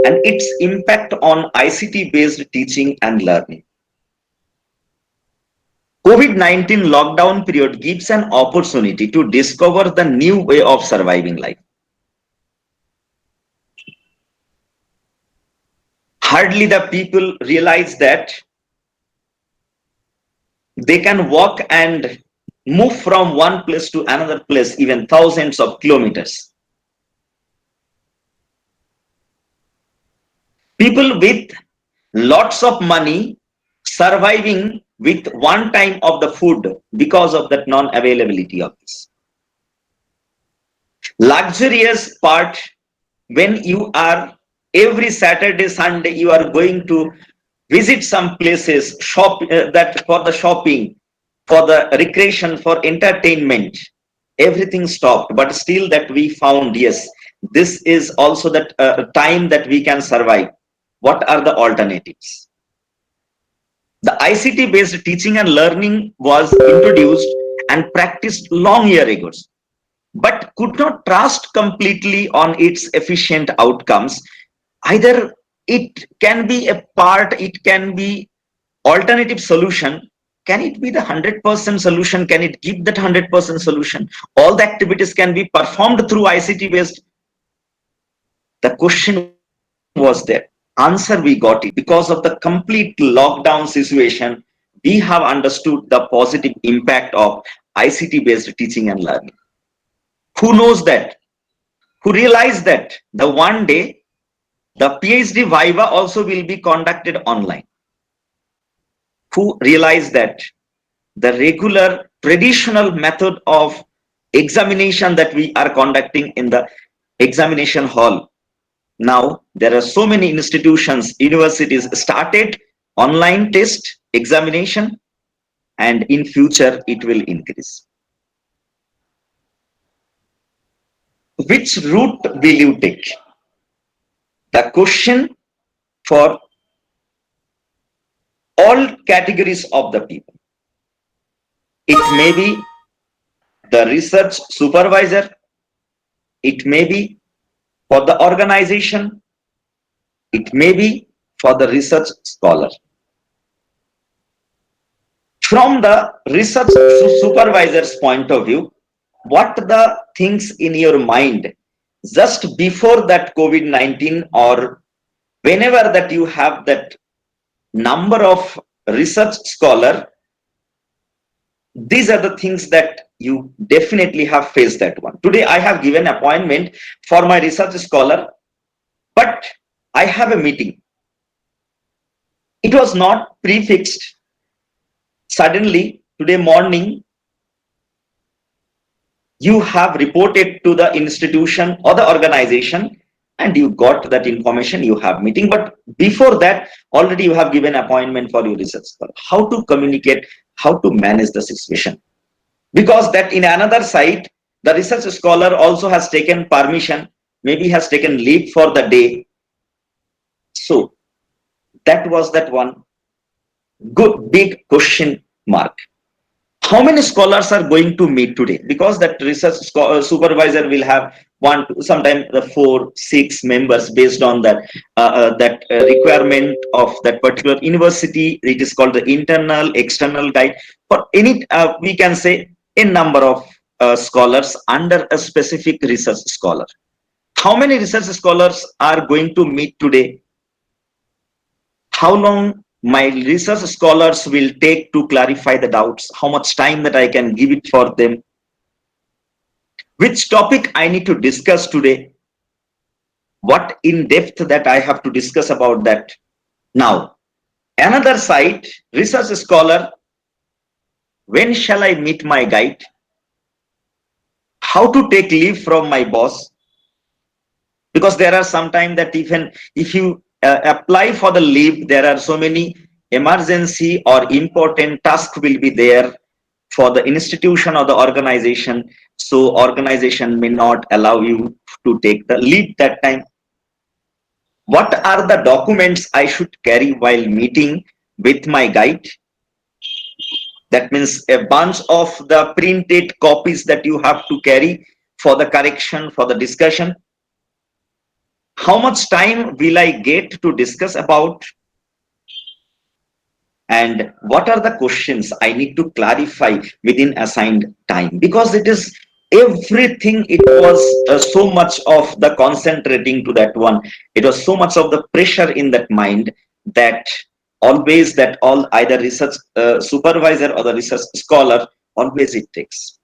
and its impact on ICT-based teaching and learning. COVID-19 lockdown period gives an opportunity to discover the new way of surviving life. Hardly the people realize that they can walk and move from one place to another place, even thousands of kilometers. People with lots of money surviving with one time of the food because of that non-availability of this. Luxurious part, when you are every Saturday, Sunday, you are going to visit some places, shop that for the shopping, for the recreation, for entertainment, everything stopped. But still that we found, yes, this is also that time that we can survive. What are the alternatives? The ICT based teaching and learning was introduced and practiced long year ago, but could not trust completely on its efficient outcomes. Either it can be a part, it can be alternative solution. Can it be the 100% solution? Can it give that 100% solution? All the activities can be performed through ICT based. The question was there. Answer we got it. Because of the complete lockdown situation, we have understood the positive impact of ICT based teaching and learning. Who knows that? Who realized that the one day the PhD Viva also will be conducted online? Who realized that the regular traditional method of examination that we are conducting in the examination hall, now there are so many institutions, universities started online test examination, and in future it will increase. Which route will you take? The question for all categories of the people. It may be the research supervisor, it may be for the organization, it may be for the research scholar. From the research supervisor's point of view, what the things in your mind just before that COVID-19, or whenever that you have that number of research scholar, these are the things that you definitely have faced that one. Today I have given appointment for my research scholar, but I have a meeting. It was not prefixed. Suddenly today morning you have reported to the institution or the organization, and you got that information, you have meeting, but before that already you have given appointment for your research scholar. How to communicate, how to manage the situation? Because that in another side, the research scholar also has taken permission, maybe has taken leave for the day. So that was that one good big question mark. How many scholars are going to meet today? Because that research supervisor will have one, sometimes the 4, 6 members based on that requirement of that particular university. It is called the internal external guide. For any, we can say a number of scholars under a specific research scholar. How many research scholars are going to meet today? How long my research scholars will take to clarify the doubts? How much time that I can give it for them? Which topic I need to discuss today? What in depth that I have to discuss about that? Now, another side, research scholar, when shall I meet my guide? How to take leave from my boss? Because there are sometimes that even if you apply for the leave, there are so many emergency or important tasks will be there for the institution or the organization. So organization may not allow you to take the leave that time. What are the documents I should carry while meeting with my guide? That means a bunch of the printed copies that you have to carry for the correction, for the discussion. How much time will I get to discuss about? And what are the questions I need to clarify within assigned time? Because it is everything, it was so much of the concentrating to that one. It was so much of the pressure in that mind that always that all either research supervisor or the research scholar always it takes.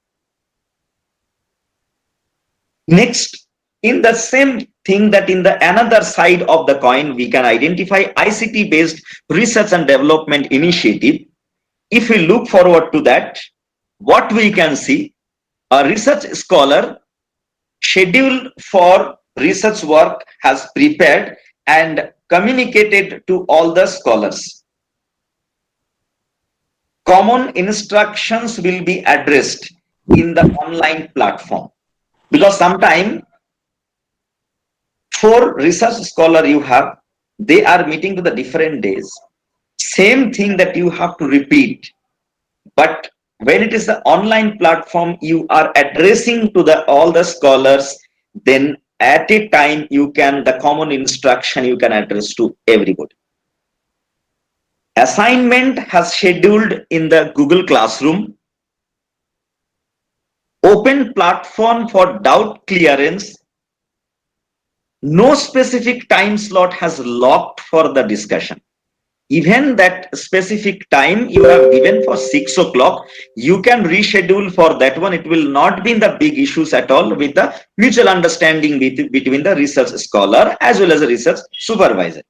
Next, in the same thing that in the another side of the coin, we can identify ICT based research and development initiative. If we look forward to that, what we can see, a research scholar scheduled for research work has prepared and communicated to all the scholars. Common instructions will be addressed in the online platform, because sometimes for research scholar you have, they are meeting to the different days, same thing that you have to repeat. But when it is the online platform, you are addressing to the all the scholars, then at a time you can, the common instruction you can address to everybody. Assignment has scheduled in the Google Classroom. Open platform for doubt clearance. No specific time slot has locked for the discussion. Even that specific time you have given for 6 o'clock, you can reschedule for that one. It will not be in the big issues at all, with the mutual understanding between the research scholar as well as the research supervisor.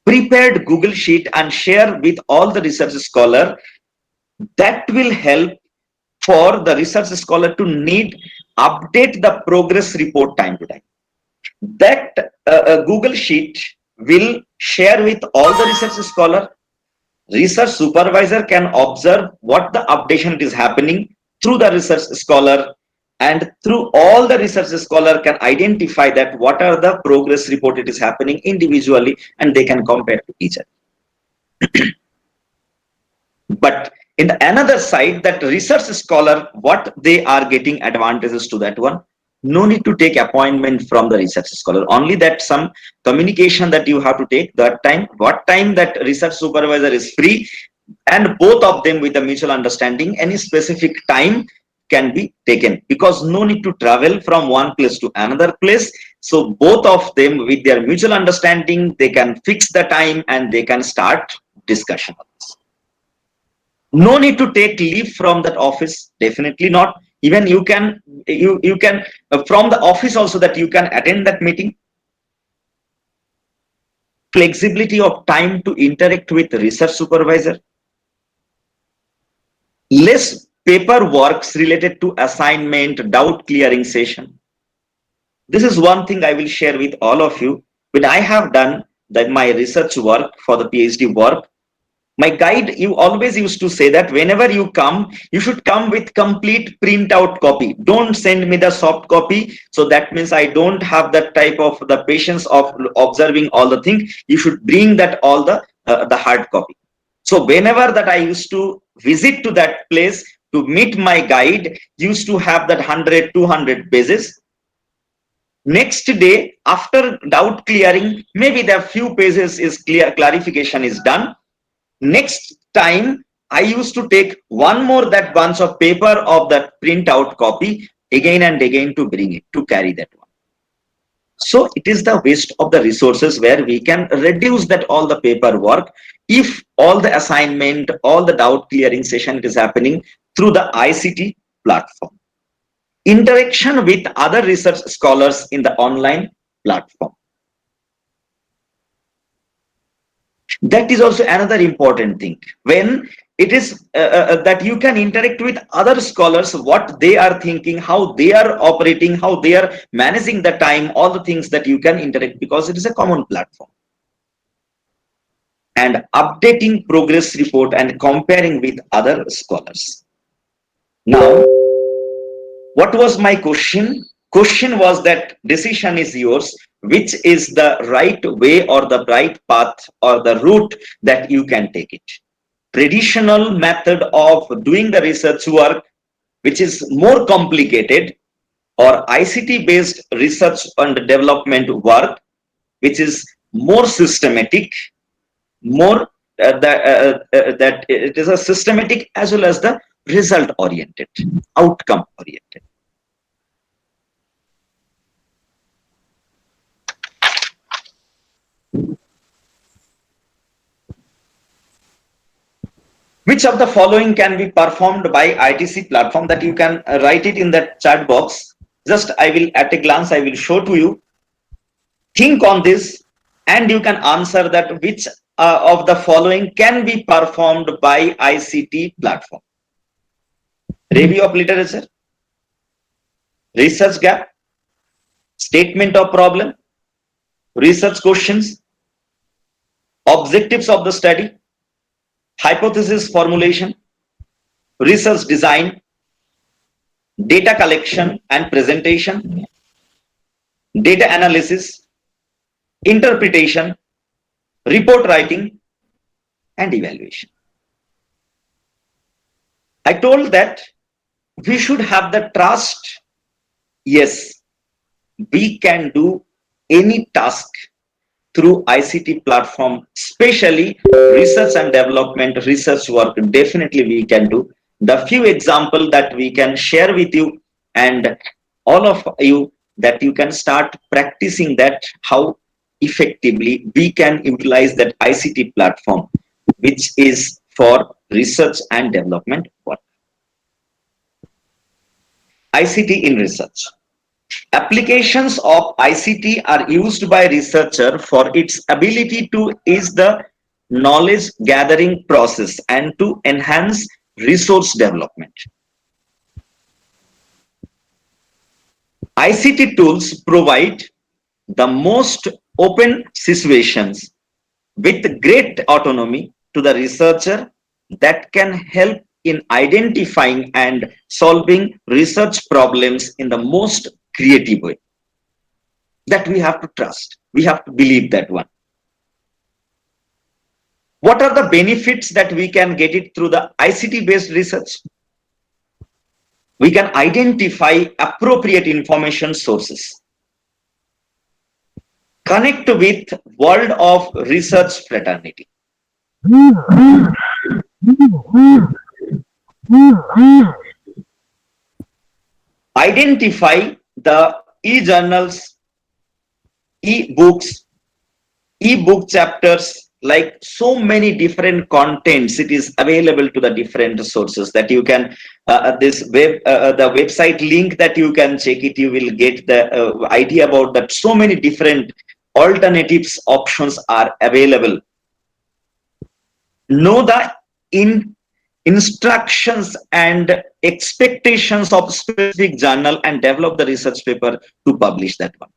Prepared Google Sheet and share with all the research scholar. That will help for the research scholar to need update the progress report time to time. That Google Sheet will share with all the research scholar. Research supervisor can observe what the updation is happening through the research scholar, and through all the research scholar can identify that what are the progress report it is happening individually, and they can compare to each other. But in the another side, that research scholar, what they are getting advantages to that one, no need to take appointment from the research scholar, only that some communication that you have to take that time, what time that research supervisor is free, and both of them with a mutual understanding, any specific time can be taken, because no need to travel from one place to another place. So both of them with their mutual understanding, they can fix the time and they can start discussion. No need to take leave from that office, definitely not. Even you can from the office also, that you can attend that meeting. Flexibility of time to interact with the research supervisor. Less paperwork related to assignment, doubt clearing session. This is one thing I will share with all of you. When I have done that my research work for the PhD work, my guide, you always used to say that whenever you come, you should come with complete printout copy. Don't send me the soft copy. So that means I don't have that type of the patience of observing all the things. You should bring that all the hard copy. So whenever that I used to visit to that place to meet my guide, used to have that 100, 200 pages. Next day, after doubt clearing, maybe the few pages is clear, clarification is done. Next time, I used to take one more that bunch of paper of that printout copy again and again to bring it, to carry that one. So it is the waste of the resources, where we can reduce that all the paperwork if all the assignment, all the doubt clearing session is happening through the ICT platform. Interaction with other research scholars in the online platform. That is also another important thing. When it is that you can interact with other scholars, what they are thinking, how they are operating, how they are managing the time, all the things that you can interact, because it is a common platform. And updating progress report and comparing with other scholars. Now, what was my question? Question was that decision is yours, which is the right way or the right path or the route that you can take it. Traditional method of doing the research work, which is more complicated, or ICT based research and development work, which is more systematic, more that it is a systematic as well as the result oriented, outcome oriented. Which of the following can be performed by ITC platform? That you can write it in the chat box. Just I will at a glance I will show to you. Think on this and you can answer that which of the following can be performed by ICT platform. Review of literature, research gap, statement of problem, research questions, objectives of the study, hypothesis formulation, research design, data collection and presentation, data analysis, interpretation, report writing, and evaluation. I told that we should have the trust. Yes, we can do any task through ICT platform, especially research and development, research work. Definitely we can do. The few example that we can share with you and all of you, that you can start practicing that how effectively we can utilize that ICT platform, which is for research and development work. ICT in research. Applications of ICT are used by researcher for its ability to ease the knowledge gathering process and to enhance resource development. ICT tools provide the most open situations with great autonomy to the researcher that can help in identifying and solving research problems in the most creative way. That we have to trust. We have to believe that one. What are the benefits that we can get it through the ICT based research? We can identify appropriate information sources, connect with world of research fraternity, identify the e-journals, e-books, e-book chapters, like so many different contents. It is available to the different sources that you can this web the website link that you can check it, you will get the idea about that. So many different alternatives options are available. Know the instructions and expectations of specific journal and develop the research paper to publish that one.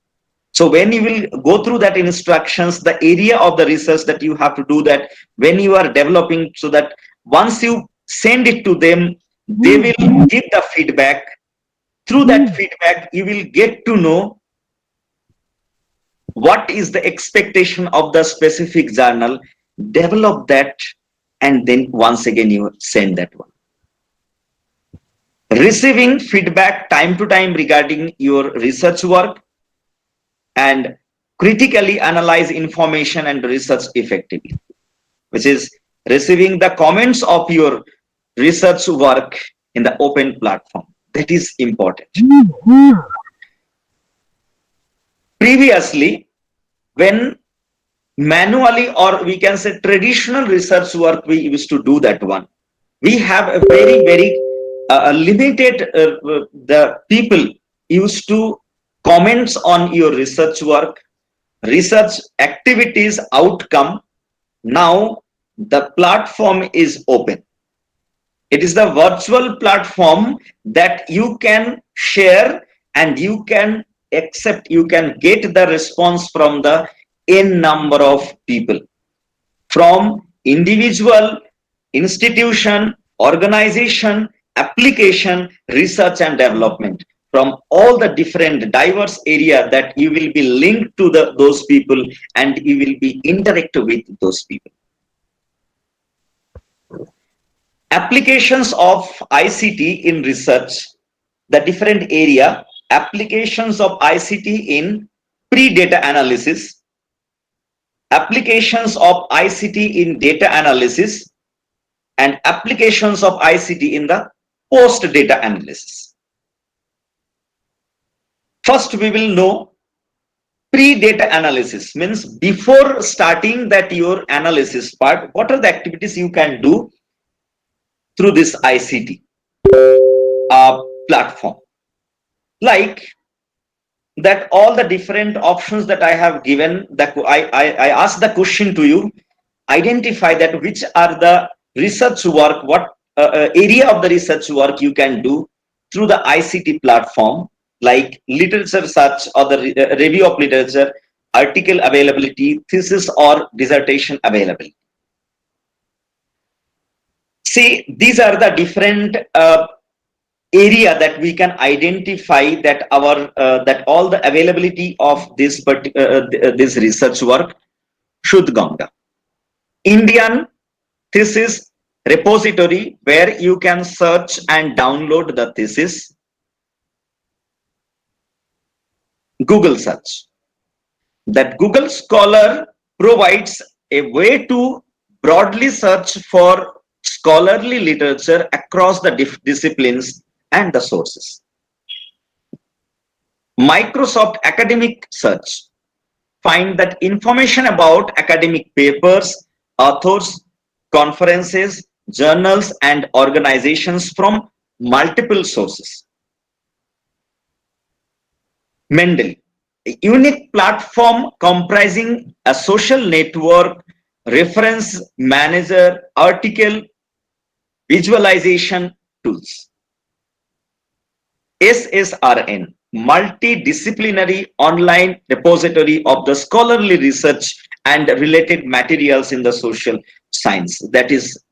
So when you will go through that instructions, the area of the research that you have to do that when you are developing, so that once you send it to them, they will give the feedback. Through that feedback, you will get to know what is the expectation of the specific journal, develop that, and then once again you send that one. Receiving feedback time to time regarding your research work, and critically analyze information and research effectively, which is receiving the comments of your research work in the open platform. That is important. Previously, when manually, or we can say traditional research work, we used to do that one, we have a very limited the people used to comments on your research work, research activities outcome. Now the platform is open. It is the virtual platform that you can share and you can accept, you can get the response from the n number of people, from individual, institution, organization, application, research and development, from all the different diverse area that you will be linked to those people and you will be interactive with those people. Applications of ICT in research, the different area, applications of ICT in pre-data analysis, applications of ICT in data analysis, and applications of ICT in the post-data analysis. First, we will know pre-data analysis, means before starting that your analysis part, what are the activities you can do through this ICT platform. Like that all the different options that I have given, that I asked the question to you, identify that which are the research work, what area of the research work you can do through the ICT platform, like literature search or the review of literature, article availability, thesis or dissertation availability. See, these are the different area that we can identify that our that all the availability of this this research work. Shudh Ganga, Indian thesis repository, where you can search and download the thesis. Google search, that Google Scholar provides a way to broadly search for scholarly literature across the disciplines and the sources. Microsoft Academic Search, find that information about academic papers, authors, conferences, journals, and organizations from multiple sources. Mendeley, a unique platform comprising a social network, reference manager, article visualization tools. SSRN, multidisciplinary online repository of the scholarly research and related materials in the social science. That is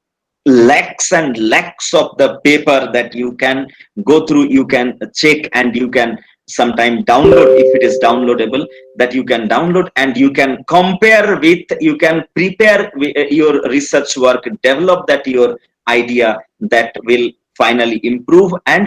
lakhs and lakhs of the paper that you can go through, you can check, and you can sometime download, if it is downloadable, that you can download, and you can compare with, you can prepare your research work, develop that your idea that will finally improve and